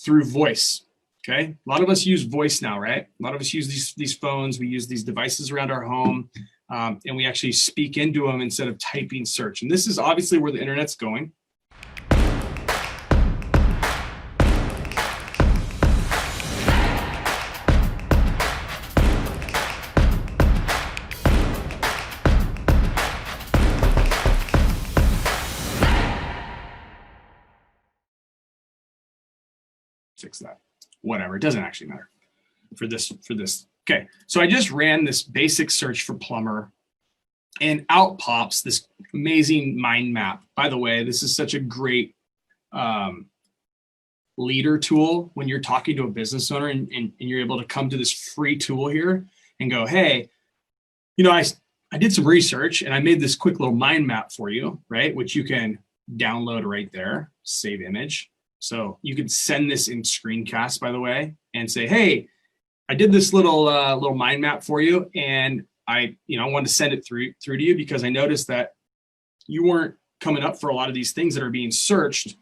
through voice. Okay, a lot of us use voice now, right? A lot of us use these phones. We use these devices around our home, and we actually speak into them instead of typing search. And this is obviously where the internet's going. Fix that. Whatever, it doesn't actually matter for this. Okay, so I just ran this basic search for plumber, and out pops this amazing mind map. By the way, this is such a great leader tool when you're talking to a business owner, and you're able to come to this free tool here and go, hey, you know, I did some research and I made this quick little mind map for you, right? Which you can download right there, save image. So you could send this in screencast, by the way, and say, hey, I did this little mind map for you, and I wanted to send it through to you because I noticed that you weren't coming up for a lot of these things that are being searched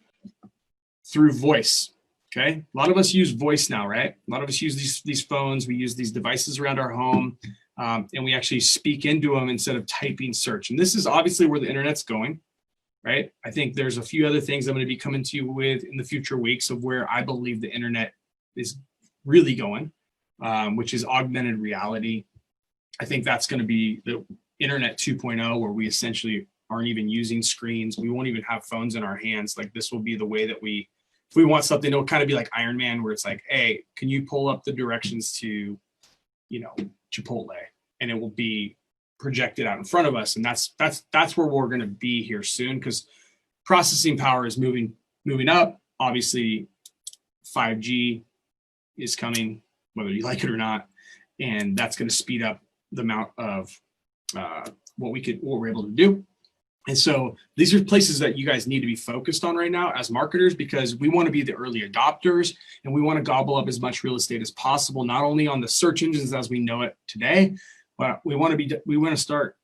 through voice. Okay, a lot of us use voice now, right? A lot of us use these phones. We use these devices around our home, and we actually speak into them instead of typing search. And this is obviously where the internet's going. Right? I think there's a few other things I'm going to be coming to you with in the future weeks of where I believe the internet is really going, which is augmented reality. I think that's going to be the internet 2.0, where we essentially aren't even using screens. We won't even have phones in our hands. Like, this will be the way that if we want something, it'll kind of be like Iron Man, where it's like, hey, can you pull up the directions to, Chipotle? And it will be projected out in front of us, and that's where we're going to be here soon, because processing power is moving up. Obviously 5G is coming, whether you like it or not, and that's going to speed up the amount of what we're able to do. And so these are places that you guys need to be focused on right now as marketers, because we want to be the early adopters, and we want to gobble up as much real estate as possible, not only on the search engines as we know it today, but we want to start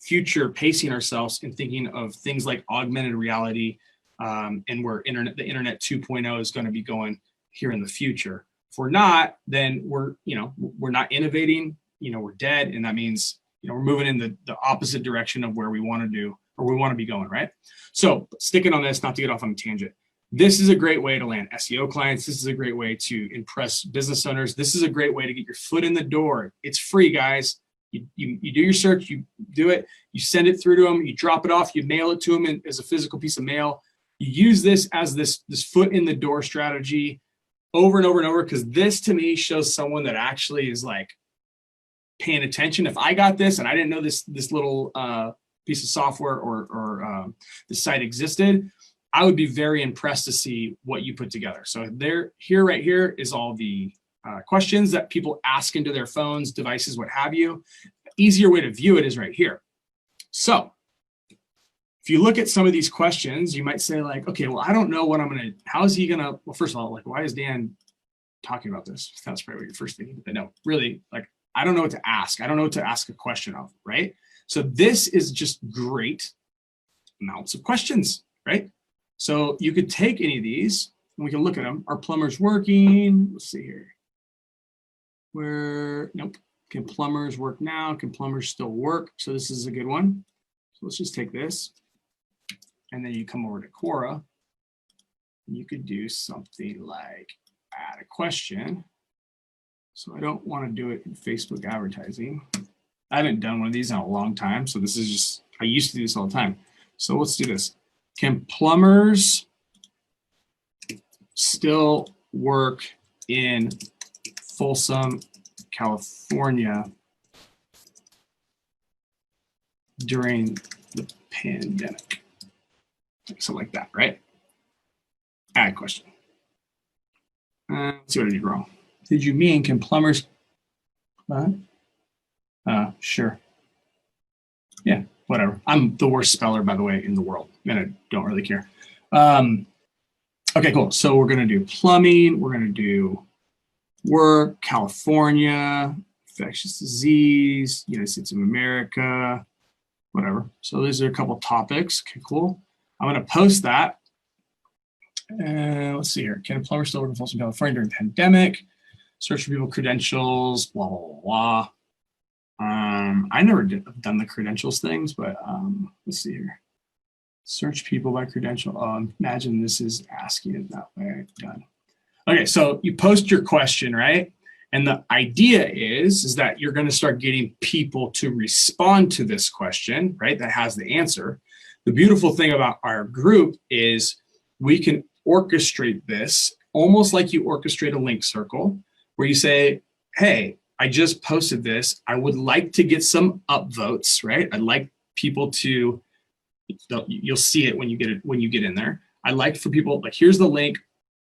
future pacing ourselves and thinking of things like augmented reality, and where the internet 2.0 is going to be going here in the future. If we're not, then we're not innovating. We're dead, and that means we're moving in the opposite direction of where we want to do, or we want to be going, right? So sticking on this, not to get off on a tangent, this is a great way to land SEO clients. This is a great way to impress business owners. This is a great way to get your foot in the door. It's free, guys. You do your search, you do it, you send it through to them, you drop it off, you mail it to them as a physical piece of mail. You use this as this foot in the door strategy over and over and over, because this to me shows someone that actually is like paying attention. If I got this and I didn't know this little piece of software or the site existed, I would be very impressed to see what you put together. So right here is all the questions that people ask into their phones, devices, what have you. Easier way to view it is right here. So if you look at some of these questions, you might say like, okay, well, I don't know what how is he gonna, well, first of all, like, why is Dan talking about this? That's probably what you're first thinking, but no, really, like, I don't know what to ask. I don't know what to ask a question of, right? So this is just great amounts of questions, right? So you could take any of these and we can look at them. Are plumbers working? Let's see here. Nope. Can plumbers work now? Can plumbers still work? So this is a good one. So let's just take this. And then you come over to Quora. And you could do something like add a question. So I don't want to do it in Facebook advertising. I haven't done one of these in a long time. So this is just, I used to do this all the time. So let's do this. Can plumbers still work in Folsom, California during the pandemic? Something like that, right? Add question. Let's see what I did wrong. Did you mean can plumbers? Sure. Yeah, whatever. I'm the worst speller, by the way, in the world, and I don't really care. Okay, cool. So we're going to do plumbing. We're going to do work, California, infectious disease, United States of America, whatever. So these are a couple topics. Okay, cool. I'm going to post that Let's see here. Can a plumber still work in Folsom, California during the pandemic? Search for people credentials, blah, blah, blah, blah. I never done the credentials things, but let's see here. Search people by credential. Imagine this is asking it that way. Done. Okay, so you post your question, right? And the idea is that you're going to start getting people to respond to this question, right? That has the answer. The beautiful thing about our group is we can orchestrate this almost like you orchestrate a link circle, where you say, hey, I just posted this. I would like to get some upvotes, right? I'd like people to, you'll see it when you get in there. I'd like for people, like, here's the link.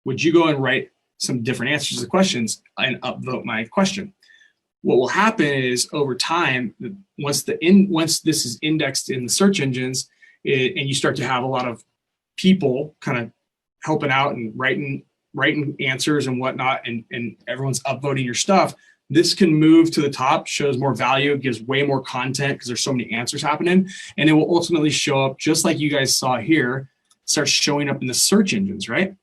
Would you go and write some different answers to the questions and upvote my question? What will happen is over time, once this is indexed in the search engines, and you start to have a lot of people kind of helping out and writing answers and whatnot, and everyone's upvoting your stuff, this can move to the top, shows more value, gives way more content because there's so many answers happening, and it will ultimately show up just like you guys saw here, start showing up in the search engines, right?